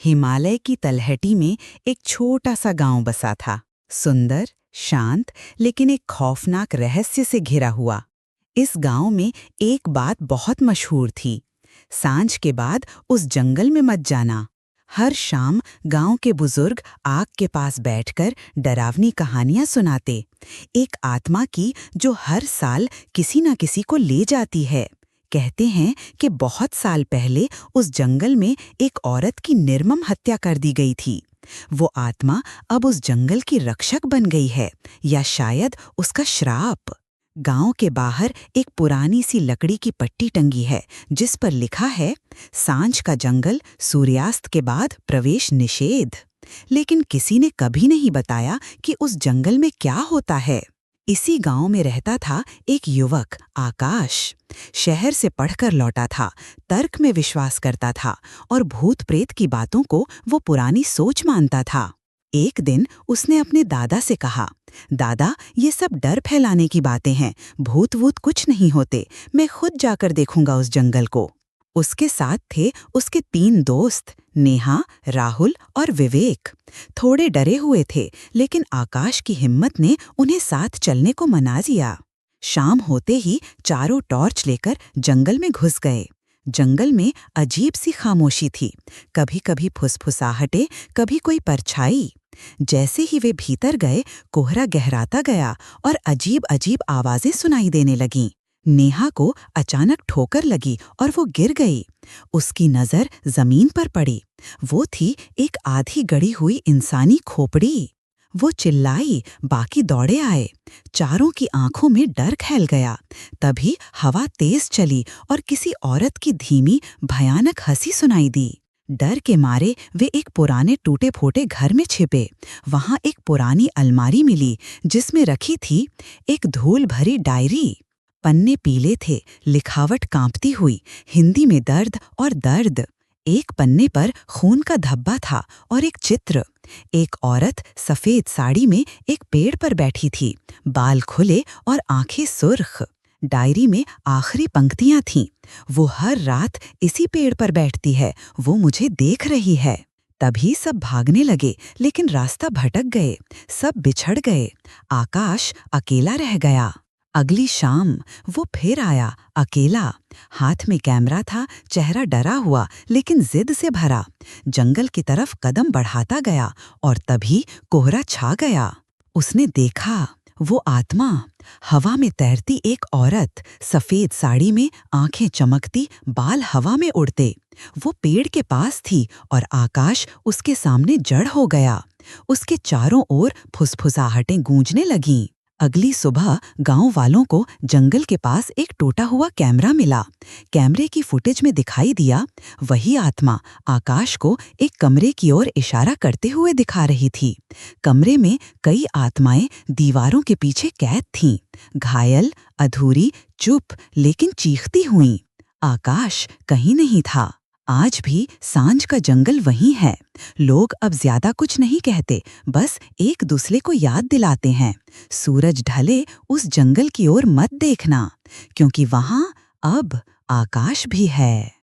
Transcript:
हिमालय की तलहटी में एक छोटा सा गांव बसा था। सुंदर, शांत, लेकिन एक खौफनाक रहस्य से घिरा हुआ। इस गांव में एक बात बहुत मशहूर थी। सांझ के बाद उस जंगल में मत जाना। हर शाम गांव के बुजुर्ग आग के पास बैठकर डरावनी कहानियां सुनाते, एक आत्मा की जो हर साल किसी न किसी को ले जाती है। कहते हैं कि बहुत साल पहले उस जंगल में एक औरत की निर्मम हत्या कर दी गई थी। वो आत्मा अब उस जंगल की रक्षक बन गई है, या शायद उसका श्राप। गांव के बाहर एक पुरानी सी लकड़ी की पट्टी टंगी है, जिस पर लिखा है, सांझ का जंगल, सूर्यास्त के बाद प्रवेश निषेध। लेकिन किसी ने कभी नहीं बताया कि उस जंगल में क्या होता है। इसी गांव में रहता था एक युवक, आकाश। शहर से पढ़कर लौटा था, तर्क में विश्वास करता था और भूत प्रेत की बातों को वो पुरानी सोच मानता था। एक दिन उसने अपने दादा से कहा, दादा, ये सब डर फैलाने की बातें हैं, भूत वूत कुछ नहीं होते, मैं खुद जाकर देखूंगा उस जंगल को। उसके साथ थे उसके 3 दोस्त, नेहा, राहुल और विवेक। थोड़े डरे हुए थे, लेकिन आकाश की हिम्मत ने उन्हें साथ चलने को मना दिया। शाम होते ही चारों टॉर्च लेकर जंगल में घुस गए। जंगल में अजीब सी खामोशी थी, कभी कभी फुसफुसाहटें, कभी कोई परछाई। जैसे ही वे भीतर गए, कोहरा गहराता गया और अजीब अजीब आवाजें सुनाई देने लगीं। नेहा को अचानक ठोकर लगी और वो गिर गई। उसकी नजर जमीन पर पड़ी। वो थी एक आधी गड़ी हुई इंसानी खोपड़ी। वो चिल्लाई, बाकी दौड़े आए। चारों की आंखों में डर फैल गया। तभी हवा तेज चली और किसी औरत की धीमी, भयानक हंसी सुनाई दी। डर के मारे वे एक पुराने टूटे फूटे घर में छिपे। वहां एक पुरानी अलमारी मिली, जिसमें रखी थी एक धूल भरी डायरी। पन्ने पीले थे, लिखावट कांपती हुई, हिंदी में दर्द और दर्द। एक पन्ने पर खून का धब्बा था और एक चित्र। एक औरत सफेद साड़ी में एक पेड़ पर बैठी थी, बाल खुले और आंखें सुर्ख। डायरी में आखिरी पंक्तियां थीं, वो हर रात इसी पेड़ पर बैठती है, वो मुझे देख रही है। तभी सब भागने लगे, लेकिन रास्ता भटक गए, सब बिछड़ गए। आकाश अकेला रह गया। अगली शाम वो फिर आया, अकेला। हाथ में कैमरा था, चेहरा डरा हुआ लेकिन जिद से भरा। जंगल की तरफ कदम बढ़ाता गया और तभी कोहरा छा गया। उसने देखा, वो आत्मा, हवा में तैरती एक औरत, सफेद साड़ी में, आंखें चमकती, बाल हवा में उड़ते। वो पेड़ के पास थी और आकाश उसके सामने जड़ हो गया। उसके चारों ओर फुसफुसाहटें गूंजने लगीं। अगली सुबह गांव वालों को जंगल के पास एक टूटा हुआ कैमरा मिला। कैमरे की फुटेज में दिखाई दिया, वही आत्मा आकाश को एक कमरे की ओर इशारा करते हुए दिखा रही थी। कमरे में कई आत्माएं दीवारों के पीछे कैद थीं, घायल, अधूरी, चुप, लेकिन चीखती हुईं। आकाश कहीं नहीं था। आज भी सांझ का जंगल वहीं है। लोग अब ज्यादा कुछ नहीं कहते, बस एक दूसरे को याद दिलाते हैं, सूरज ढले उस जंगल की ओर मत देखना, क्योंकि वहां अब आकाश भी है।